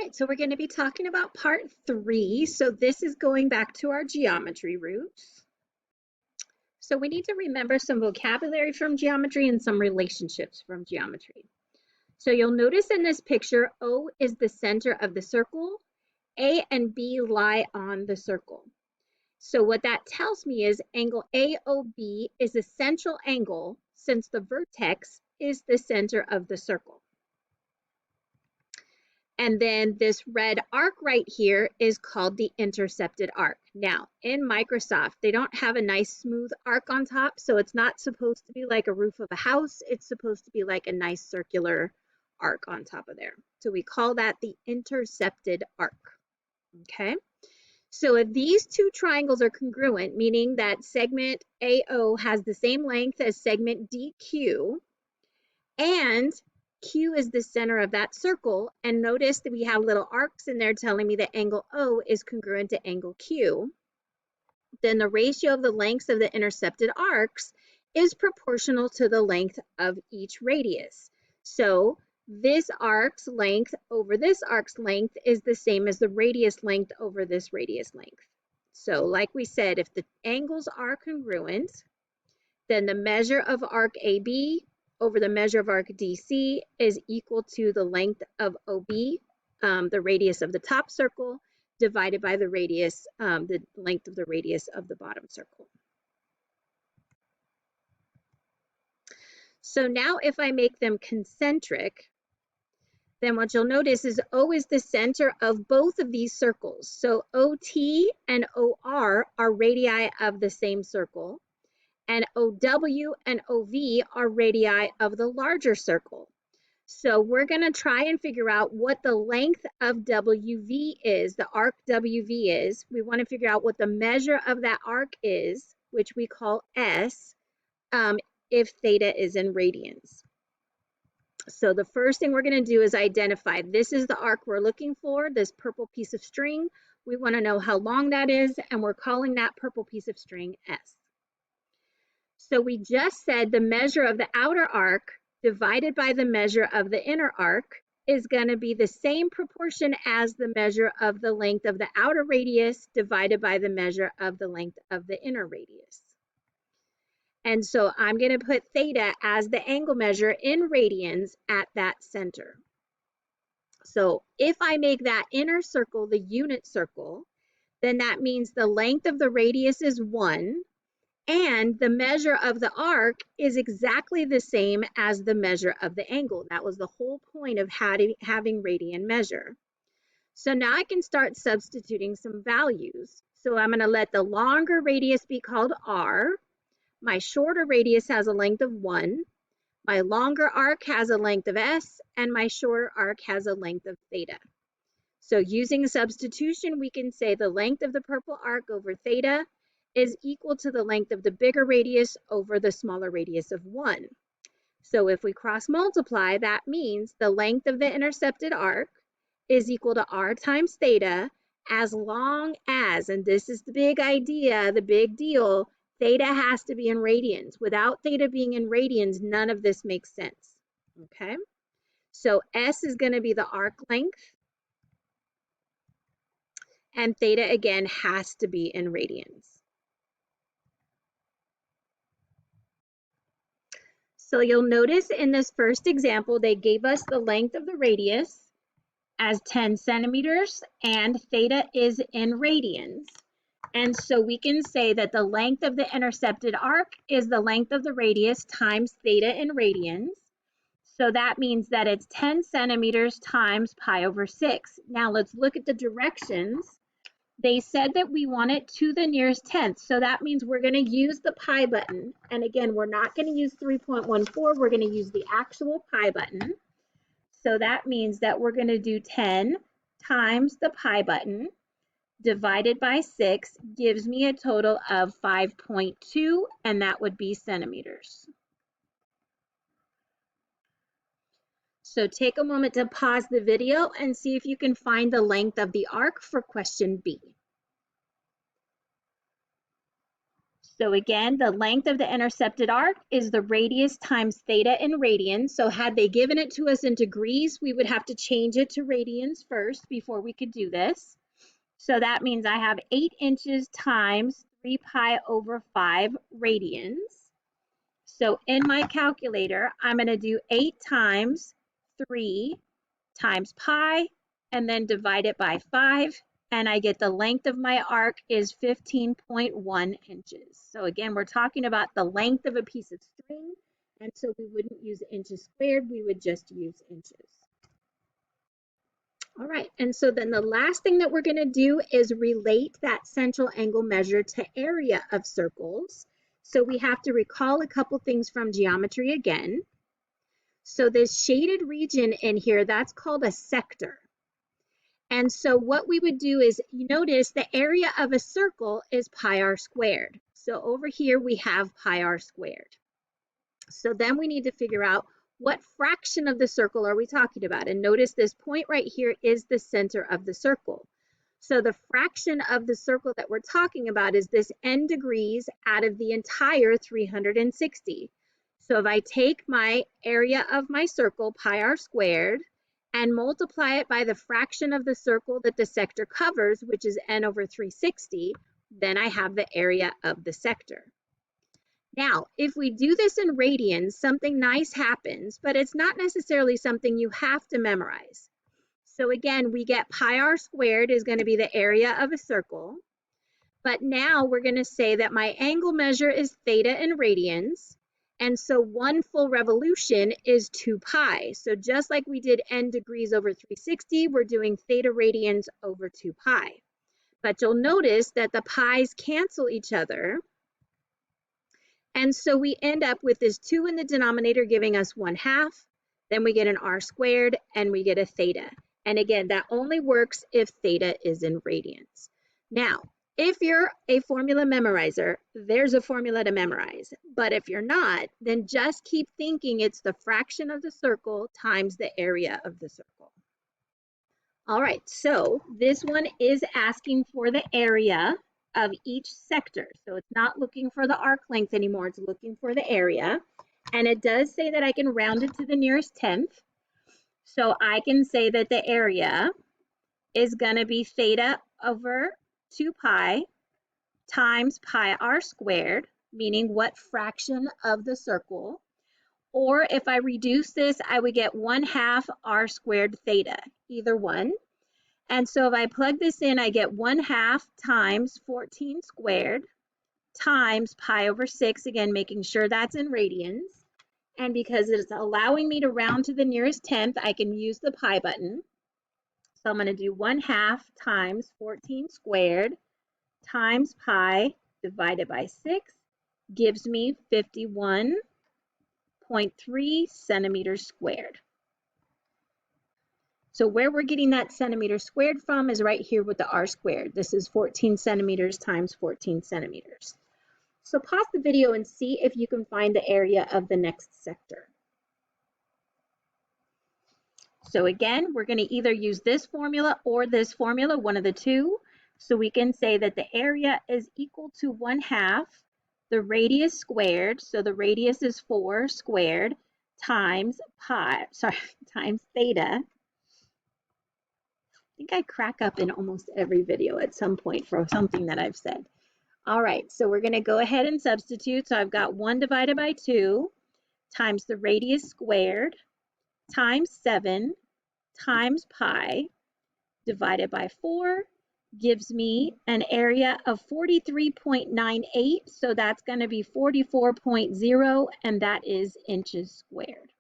right, so we're going to be talking about part 3. So this is going back to our geometry roots. So we need to remember some vocabulary from geometry and some relationships from geometry. So you'll notice in this picture, O is the center of the circle. A and B lie on the circle. So what that tells me is angle AOB is a central angle since the vertex is the center of the circle. And then this red arc right here is called the intercepted arc. Now, in Microsoft, they don't have a nice smooth arc on top, so it's not supposed to be like a roof of a house. It's supposed to be like a nice circular arc on top of there. So we call that the intercepted arc, okay? So if these two triangles are congruent, meaning that segment AO has the same length as segment DQ, and Q is the center of that circle, and notice that we have little arcs in there telling me that angle O is congruent to angle Q, then the ratio of the lengths of the intercepted arcs is proportional to the length of each radius. So this arc's length over this arc's length is the same as the radius length over this radius length. So like we said, if the angles are congruent, then the measure of arc AB over the measure of arc DC is equal to the length of OB, the radius of the top circle, divided by the radius, the length of the radius of the bottom circle. So now if I make them concentric, then what you'll notice is O is the center of both of these circles. So OT and OR are radii of the same circle, and OW and OV are radii of the larger circle. So we're going to try and figure out what the length of WV is, the arc WV is. We want to figure out what the measure of that arc is, which we call S, if theta is in radians. So the first thing we're going to do is identify this is the arc we're looking for, this purple piece of string. We want to know how long that is, and we're calling that purple piece of string S. So we just said the measure of the outer arc divided by the measure of the inner arc is going to be the same proportion as the measure of the length of the outer radius divided by the measure of the length of the inner radius. And so I'm going to put theta as the angle measure in radians at that center. So if I make that inner circle the unit circle, then that means the length of the radius is 1, and the measure of the arc is exactly the same as the measure of the angle. That was the whole point of having radian measure. So now I can start substituting some values. So I'm going to let the longer radius be called R. My shorter radius has a length of 1. My longer arc has a length of S, and my shorter arc has a length of theta. So using substitution, we can say the length of the purple arc over theta is equal to the length of the bigger radius over the smaller radius of 1. So if we cross multiply, that means the length of the intercepted arc is equal to R times theta as long as, and this is the big idea, the big deal, theta has to be in radians. Without theta being in radians, none of this makes sense, okay? So S is going to be the arc length, and theta again has to be in radians. So you'll notice in this first example, they gave us the length of the radius as 10 centimeters, and theta is in radians. And so we can say that the length of the intercepted arc is the length of the radius times theta in radians. So that means that it's 10 centimeters times pi over 6. Now let's look at the directions. They said that we want it to the nearest tenth. So that means we're going to use the pi button. And again, we're not going to use 3.14. We're going to use the actual pi button. So that means that we're going to do 10 times the pi button divided by 6 gives me a total of 5.2, and that would be centimeters. So take a moment to pause the video and see if you can find the length of the arc for question B. So again, the length of the intercepted arc is the radius times theta in radians. So had they given it to us in degrees, we would have to change it to radians first before we could do this. So that means I have 8 inches times 3 pi over 5 radians. So in my calculator, I'm going to do 8 times 3 times pi, and then divide it by 5, and I get the length of my arc is 15.1 inches. So again, we're talking about the length of a piece of string, and so we wouldn't use inches squared, we would just use inches. All right, and so then the last thing that we're going to do is relate that central angle measure to area of circles. So we have to recall a couple things from geometry again. So this shaded region in here, that's called a sector. And so what we would do is, you notice the area of a circle is pi r squared. So over here we have pi r squared. So then we need to figure out what fraction of the circle are we talking about? And notice this point right here is the center of the circle. So the fraction of the circle that we're talking about is this n degrees out of the entire 360. So if I take my area of my circle, pi r squared, and multiply it by the fraction of the circle that the sector covers, which is n over 360, then I have the area of the sector. Now, if we do this in radians, something nice happens, but it's not necessarily something you have to memorize. So again, we get pi r squared is going to be the area of a circle, but now we're going to say that my angle measure is theta in radians, and so 1 full revolution is 2 pi. So just like we did n degrees over 360, we're doing theta radians over 2 pi. But you'll notice that the pi's cancel each other, and so we end up with this 2 in the denominator giving us 1/2, then we get an r squared, and we get a theta. And again, that only works if theta is in radians. Now, if you're a formula memorizer, there's a formula to memorize. But if you're not, then just keep thinking it's the fraction of the circle times the area of the circle. All right, so this one is asking for the area of each sector. So it's not looking for the arc length anymore, it's looking for the area. And it does say that I can round it to the nearest tenth. So I can say that the area is going to be theta over 2 pi times pi r squared, meaning what fraction of the circle. Or if I reduce this, I would get 1/2 r squared theta, either one. And so if I plug this in, I get 1/2 times 14 squared times pi over 6, again, making sure that's in radians. And because it's allowing me to round to the nearest tenth, I can use the pi button. So I'm going to do 1/2 times 14 squared times pi divided by 6 gives me 51.3 centimeters squared. So where we're getting that centimeter squared from is right here with the r squared. This is 14 centimeters times 14 centimeters. So pause the video and see if you can find the area of the next sector. So again, we're going to either use this formula or this formula, one of the two. So we can say that the area is equal to 1/2 the radius squared. So the radius is 4 squared times times theta. I think I crack up in almost every video at some point for something that I've said. All right, so we're going to go ahead and substitute. So I've got 1 divided by 2 times the radius squared times 7 times pi divided by 4 gives me an area of 43.98. So that's going to be 44.0, and that is inches squared.